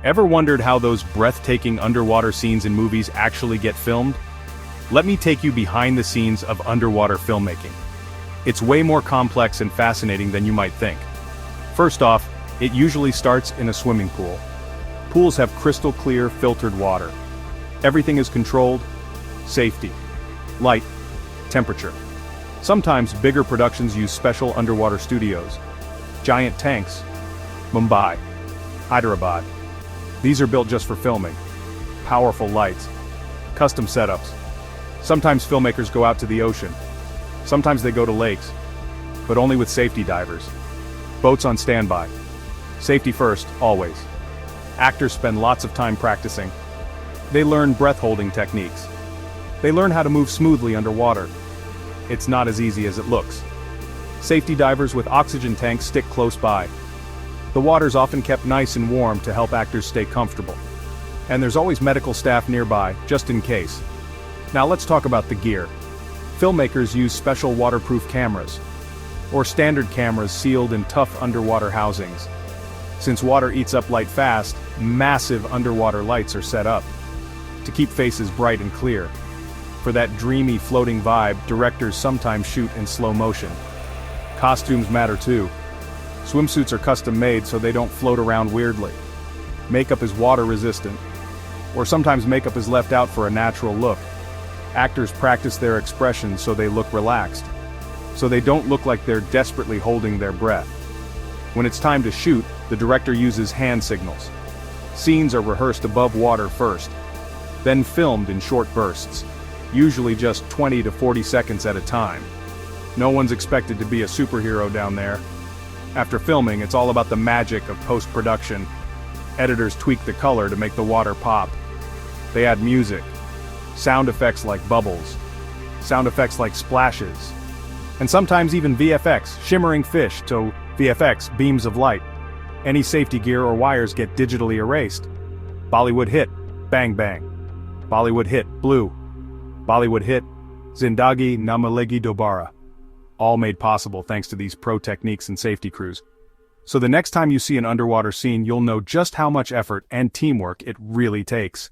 Ever wondered how those breathtaking underwater scenes in movies actually get filmed? Let me take you behind the scenes of underwater filmmaking. It's way more complex and fascinating than you might think. First off, it usually starts in a swimming pool. Pools have crystal clear, filtered water. Everything is controlled. Safety, light, temperature. Sometimes bigger productions use special underwater studios. Giant tanks. Mumbai, Hyderabad. These are built just for filming. Powerful lights. Custom setups. Sometimes filmmakers go out to the ocean. Sometimes they go to lakes. But only with safety divers. Boats on standby. Safety first, always. Actors spend lots of time practicing. They learn breath-holding techniques. They learn how to move smoothly underwater. It's not as easy as it looks. Safety divers with oxygen tanks stick close by. The water's often kept nice and warm to help actors stay comfortable. And there's always medical staff nearby, just in case. Now let's talk about the gear. Filmmakers use special waterproof cameras, or standard cameras sealed in tough underwater housings. Since water eats up light fast, massive underwater lights are set up to keep faces bright and clear. For that dreamy floating vibe, directors sometimes shoot in slow motion. Costumes matter too. Swimsuits are custom made so they don't float around weirdly. Makeup is water resistant. Or sometimes makeup is left out for a natural look. Actors practice their expressions so they look relaxed. So they don't look like they're desperately holding their breath. When it's time to shoot, the director uses hand signals. Scenes are rehearsed above water first, then filmed in short bursts, usually just 20 to 40 seconds at a time. No one's expected to be a superhero down there. After filming, it's all about the magic of post-production. Editors tweak the color to make the water pop. They add music, sound effects like bubbles, sound effects like splashes, and sometimes even VFX, shimmering fish, to VFX, beams of light. Any safety gear or wires get digitally erased. Bollywood hit, bang bang. Bollywood hit, blue. Bollywood hit, Zindagi Na Milegi Dobara. All made possible thanks to these pro techniques and safety crews. So the next time you see an underwater scene, you'll know just how much effort and teamwork it really takes.